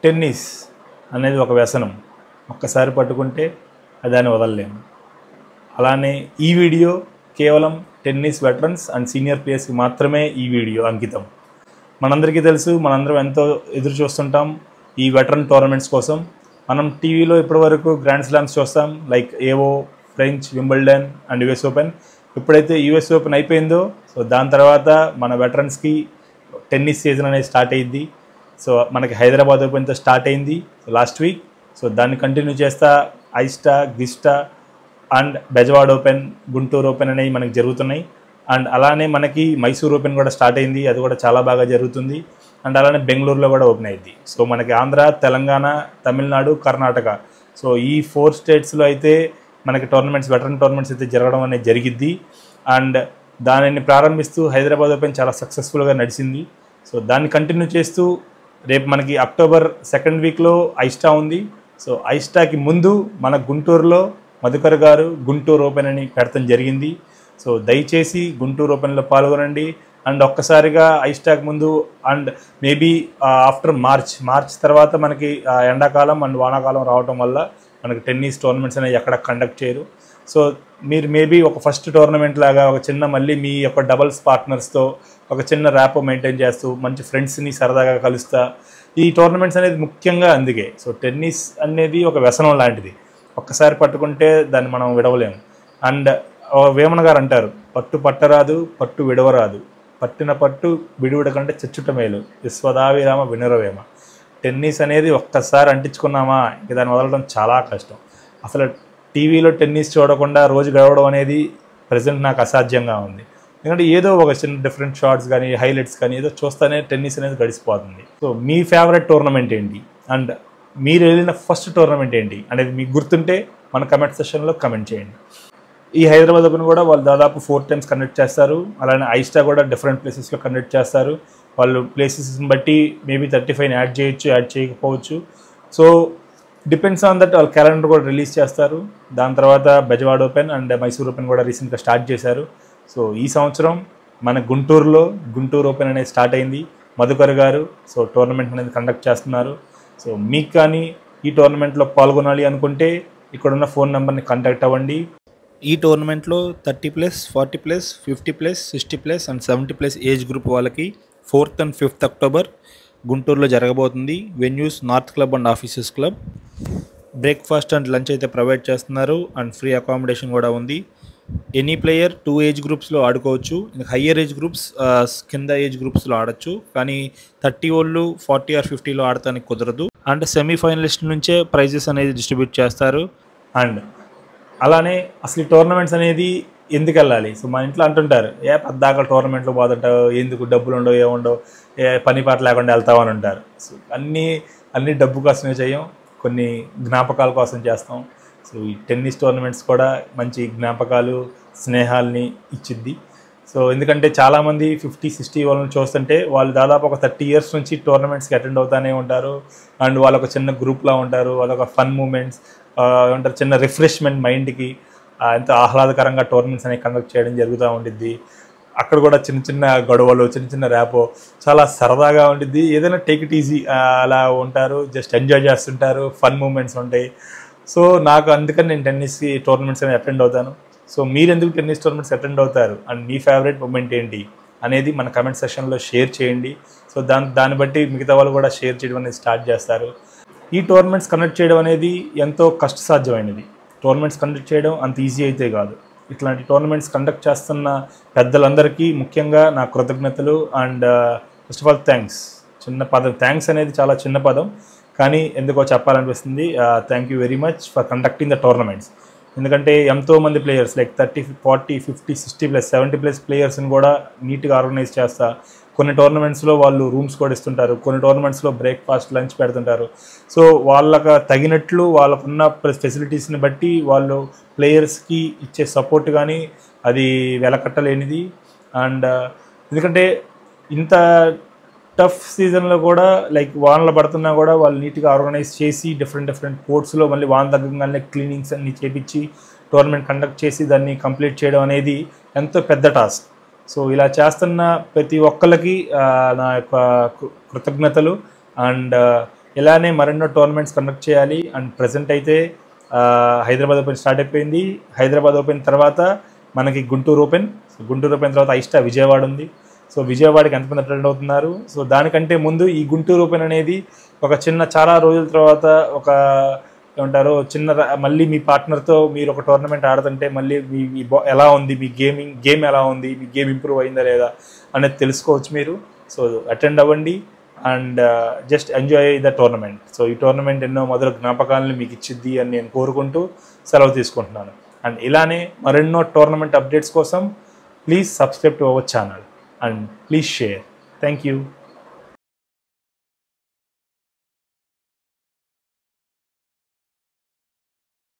Tennis అనేది ఒక వ్యసనం. ఒక్కసారి పట్టుకుంటే దాన్ని వదలలేము. అలానే ఈ వీడియో కేవలం టెన్నిస్ వెటరన్స్ అండ్ సీనియర్ ప్లేయర్స్కి మాత్రమే ఈ వీడియో అంకితం. మనందరికీ తెలుసు, మనందరం ఎంతో ఎదురు చూస్తుంటాం ఈ వెటరన్ టోర్నమెంట్స్ కోసం. మనం టీవీలో ఇప్పటివరకు గ్రాండ్ స్లామ్స్ చూస్తాం, లైక్ ఏవో, French, Wimbledon and US Open. ఎప్పుడైతే యుఎస్ ఓపెన్ అయిపోయిందో, సో దాని తర్వాత మన వెటరన్స్కి టెన్నిస్ సీజన్ అనేది స్టార్ట్ అయ్యింది. సో మనకి హైదరాబాద్ ఓపెన్తో స్టార్ట్ అయింది లాస్ట్ వీక్. సో దాన్ని కంటిన్యూ చేస్తా ఐస్టా, గిస్టా and Bezawada open, Guntur open అనేవి మనకి జరుగుతున్నాయి. అండ్ అలానే మనకి మైసూర్ ఓపెన్ కూడా స్టార్ట్ అయింది, అది కూడా చాలా బాగా జరుగుతుంది. అండ్ అలానే బెంగళూరులో కూడా ఓపెన్ అయింది. సో మనకి ఆంధ్ర, తెలంగాణ, తమిళనాడు, కర్ణాటక, సో ఈ 4 స్టేట్స్లో అయితే మనకి టోర్నమెంట్స్, వెటరన్ టోర్నమెంట్స్ అయితే జరగడం అనేది జరిగిద్ది. అండ్ దానిని ప్రారంభిస్తూ హైదరాబాద్ ఓపెన్ చాలా సక్సెస్ఫుల్గా నడిచింది. సో దాన్ని కంటిన్యూ చేస్తూ రేపు మనకి అక్టోబర్ 2nd వీక్లో ఐస్టా ఉంది. సో ఐస్టాకి ముందు మన గుంటూరులో మధుకర్ గారు గుంటూరు ఓపెన్ అని పెడతాం జరిగింది. సో దయచేసి గుంటూరు ఓపెన్లో పాల్గొనండి. అండ్ ఒక్కసారిగా ఐస్టాక్ ముందు అండ్ మేబీ ఆఫ్టర్ మార్చ్ తర్వాత మనకి ఎండాకాలం అండ్ వానాకాలం రావటం వల్ల మనకి టెన్నిస్ టోర్నమెంట్స్ అనేవి ఎక్కడ కండక్ట్ చేయరు. సో మీరు మేబీ ఒక ఫస్ట్ టోర్నమెంట్ లాగా ఒక చిన్న మళ్ళీ మీ యొక్క డబుల్స్ పార్ట్నర్స్తో ఒక చిన్న ర్యాపో మెయింటైన్ చేస్తూ మంచి ఫ్రెండ్స్ని సరదాగా కలుస్తా ఈ టోర్నమెంట్స్ అనేది ముఖ్యంగా అందుకే. సో టెన్నిస్ అనేది ఒక వ్యసనం లాంటిది, ఒక్కసారి పట్టుకుంటే దాన్ని మనం విడవలేము. అండ్ వేమన గారు అంటారు, పట్టు పట్టరాదు, పట్టు విడవరాదు, పట్టిన పట్టు విడివిడ కంటే చచ్చుట మేలు, విశ్వదావిరామ వినురవేమ. టెన్నిస్ అనేది ఒక్కసారి అంటించుకున్నామా ఇంక దాన్ని వదలడం చాలా కష్టం. అసలు టీవీలో టెన్నిస్ చూడకుండా రోజు గడవడం అనేది ప్రజెంట్ నాకు అసాధ్యంగా ఉంది. ఎందుకంటే ఏదో ఒక చిన్న డిఫరెంట్ షార్ట్స్ కానీ హైలైట్స్ కానీ ఏదో చూస్తేనే టెన్నిస్ అనేది గడిచిపోతుంది. సో మీ ఫేవరెట్ టోర్నమెంట్ ఏంటి అండ్ మీరు వెళ్ళిన ఫస్ట్ టోర్నమెంట్ ఏంటి అనేది మీకు గుర్తుంటే మన కమెంట్ సెషన్లో కమెంట్ చేయండి. ఈ హైదరాబాద్ ఓపెన్ కూడా వాళ్ళు దాదాపు 4 times కండక్ట్ చేస్తారు. అలానే ఐస్టా కూడా డిఫరెంట్ ప్లేసెస్లో కండక్ట్ చేస్తారు. వాళ్ళు ప్లేసెస్ని బట్టి మేబీ 35 యాడ్ చేయొచ్చు, యాడ్ చేయకపోవచ్చు. So depends on that. వాళ్ళు క్యాలెండర్ కూడా రిలీజ్ చేస్తారు. దాని తర్వాత Bezawada open and Mysore open కూడా రీసెంట్గా స్టార్ట్ చేశారు. సో ఈ సంవత్సరం మన గుంటూరులో గుంటూరు ఓపెన్ అనేది స్టార్ట్ అయింది. మధుకర్ గారు సో టోర్నమెంట్ అనేది కండక్ట్ చేస్తున్నారు. సో మీకు కానీ ఈ టోర్నమెంట్లో పాల్గొనాలి అనుకుంటే ఇక్కడున్న ఫోన్ నెంబర్ని కాంటాక్ట్ అవ్వండి. ఈ టోర్నమెంట్లో 30+, 40+, 50+, 60+ అండ్ 70+ ఏజ్ గ్రూప్ వాళ్ళకి 4th and 5th అక్టోబర్ గుంటూరులో జరగబోతుంది. Venues north club and offices club. Breakfast and lunch అయితే ప్రొవైడ్ చేస్తున్నారు అండ్ ఫ్రీ అకామిడేషన్ కూడా ఉంది. ఎనీ ప్లేయర్ 2 ఏజ్ గ్రూప్స్లో ఆడుకోవచ్చు. హయ్యర్ ఏజ్ గ్రూప్స్ కింద ఏజ్ గ్రూప్స్లో ఆడచ్చు, కానీ 30 వాళ్ళు 40 or 50లో ఆడటానికి కుదరదు. అండ్ సెమీఫైనలిస్ట్ నుంచే ప్రైజెస్ అనేది డిస్ట్రిబ్యూట్ చేస్తారు. అండ్ అలానే అసలు ఈ టోర్నమెంట్స్ అనేది ఎందుకు వెళ్ళాలి? సో మన ఇంట్లో అంటుంటారు, పద్దాక టోర్నమెంట్లో పోతుంటావు, ఎందుకు డబ్బులు ఉండవు, ఏముండవు, పని పాట లేకుండా వెళ్తావు అని అంటారు. సో అన్నీ డబ్బు కోసమే చేయం, కొన్ని జ్ఞాపకాల కోసం చేస్తాం. సో ఈ టెన్నిస్ టోర్నమెంట్స్ కూడా మంచి జ్ఞాపకాలు, స్నేహాల్ని ఇచ్చిద్ది. సో ఎందుకంటే చాలామంది 50-60 వాళ్ళని చూస్తుంటే వాళ్ళు దాదాపు ఒక 30 years నుంచి టోర్నమెంట్స్కి అటెండ్ అవుతూనే ఉంటారు. అండ్ వాళ్ళొక చిన్న గ్రూప్లో ఉంటారు, వాళ్ళొక ఫన్ మూమెంట్స్ ఏమంటారు, చిన్న రిఫ్రెష్మెంట్ మైండ్కి ఎంతో ఆహ్లాదకరంగా టోర్నమెంట్స్ అనేవి కండక్ట్ చేయడం జరుగుతూ ఉండిద్ది. అక్కడ కూడా చిన్న చిన్న గొడవలు, చిన్న ర్యాపో చాలా సరదాగా ఉండిద్ది. ఏదైనా టేక్ ఇట్ ఈజీ అలా ఉంటారు, జస్ట్ ఎంజాయ్ చేస్తుంటారు, ఫన్ మూమెంట్స్ ఉంటాయి. సో నాకు అందుకని నేను టెన్నిస్ టోర్నమెంట్స్ అనేవి అటెండ్ అవుతాను. సో మీరు ఎందుకు టెన్నిస్ టోర్నమెంట్స్ అటెండ్ అవుతారు అండ్ మీ ఫేవరెట్ మూమెంట్ ఏంటి అనేది మన కమెంట్ సెక్షన్లో షేర్ చేయండి. సో దాన్ని బట్టి మిగతా వాళ్ళు కూడా షేర్ చేయడం అనేది స్టార్ట్ చేస్తారు. ఈ టోర్నమెంట్స్ కండక్ట్ చేయడం అనేది ఎంతో కష్టసాధ్యమైనది. టోర్నమెంట్స్ కండక్ట్ చేయడం అంత ఈజీ అయితే కాదు. ఇట్లాంటి టోర్నమెంట్స్ కండక్ట్ చేస్తున్న పెద్దలందరికీ ముఖ్యంగా నా కృతజ్ఞతలు. And first of all thanks. చిన్న పదం, థ్యాంక్స్ అనేది చాలా చిన్న పదం, కానీ ఎందుకో చెప్పాలనిపిస్తుంది. Thank you very much for conducting the tournaments. ఎందుకంటే ఎంతోమంది ప్లేయర్స్ లైక్ 30, 40, 50, 60+, 70+ ప్లేయర్స్ని కూడా నీట్గా ఆర్గనైజ్ చేస్తా. కొన్ని టోర్నమెంట్స్లో వాళ్ళు రూమ్స్ కూడా ఇస్తుంటారు, కొన్ని టోర్నమెంట్స్లో బ్రేక్ఫాస్ట్, లంచ్ పెడుతుంటారు. సో వాళ్ళకి తగినట్లు వాళ్ళకున్న ఫెసిలిటీస్ని బట్టి వాళ్ళు ప్లేయర్స్కి ఇచ్చే సపోర్ట్ కానీ అది వెలకట్టలేనిది. అండ్ ఎందుకంటే ఇంత టఫ్ సీజన్లో కూడా లైక్ వానలు పడుతున్నా కూడా వాళ్ళు నీట్గా ఆర్గనైజ్ చేసి డిఫరెంట్ కోర్ట్స్లో మళ్ళీ వాన తగ్గగానే క్లీనింగ్స్ అన్నీ చేపించి టోర్నమెంట్ కండక్ట్ చేసి దాన్ని కంప్లీట్ చేయడం అనేది ఎంతో పెద్ద టాస్క్. సో ఇలా చేస్తున్న ప్రతి ఒక్కరికి నా యొక్క కృతజ్ఞతలు. అండ్ ఇలానే మరెన్నో టోర్నమెంట్స్ కండక్ట్ చేయాలి. అండ్ ప్రజెంట్ అయితే హైదరాబాద్ ఓపెన్ స్టార్ట్ అయిపోయింది. హైదరాబాద్ ఓపెన్ తర్వాత మనకి గుంటూరు ఓపెన్, గుంటూరు ఓపెన్ తర్వాత ఐస్టా విజయవాడ ఉంది. సో విజయవాడకి ఎంతమంది అటెండ్ అవుతున్నారు? సో దానికంటే ముందు ఈ గుంటూరు ఓపెన్ అనేది ఒక చాలా రోజుల తర్వాత ఒక ఏమంటారు మళ్ళీ మీ పార్ట్నర్తో మీరు ఒక టోర్నమెంట్ ఆడుతుంటే మళ్ళీ మీ ఎలా ఉంది, మీ గేమ్ ఎలా ఉంది, మీ గేమ్ ఇంప్రూవ్ అయిందా లేదా అనేది తెలుసుకోవచ్చు మీరు. సో అటెండ్ అవ్వండి and just enjoy the tournament. So ఈ టోర్నమెంట్ ఎన్నో మొదల జ్ఞాపకాలను మీకు ఇచ్చిద్ది అని నేను కోరుకుంటూ సెలవు తీసుకుంటున్నాను. అండ్ ఇలానే మరెన్నో టోర్నమెంట్ అప్డేట్స్ కోసం please subscribe to our channel and please share. Thank you.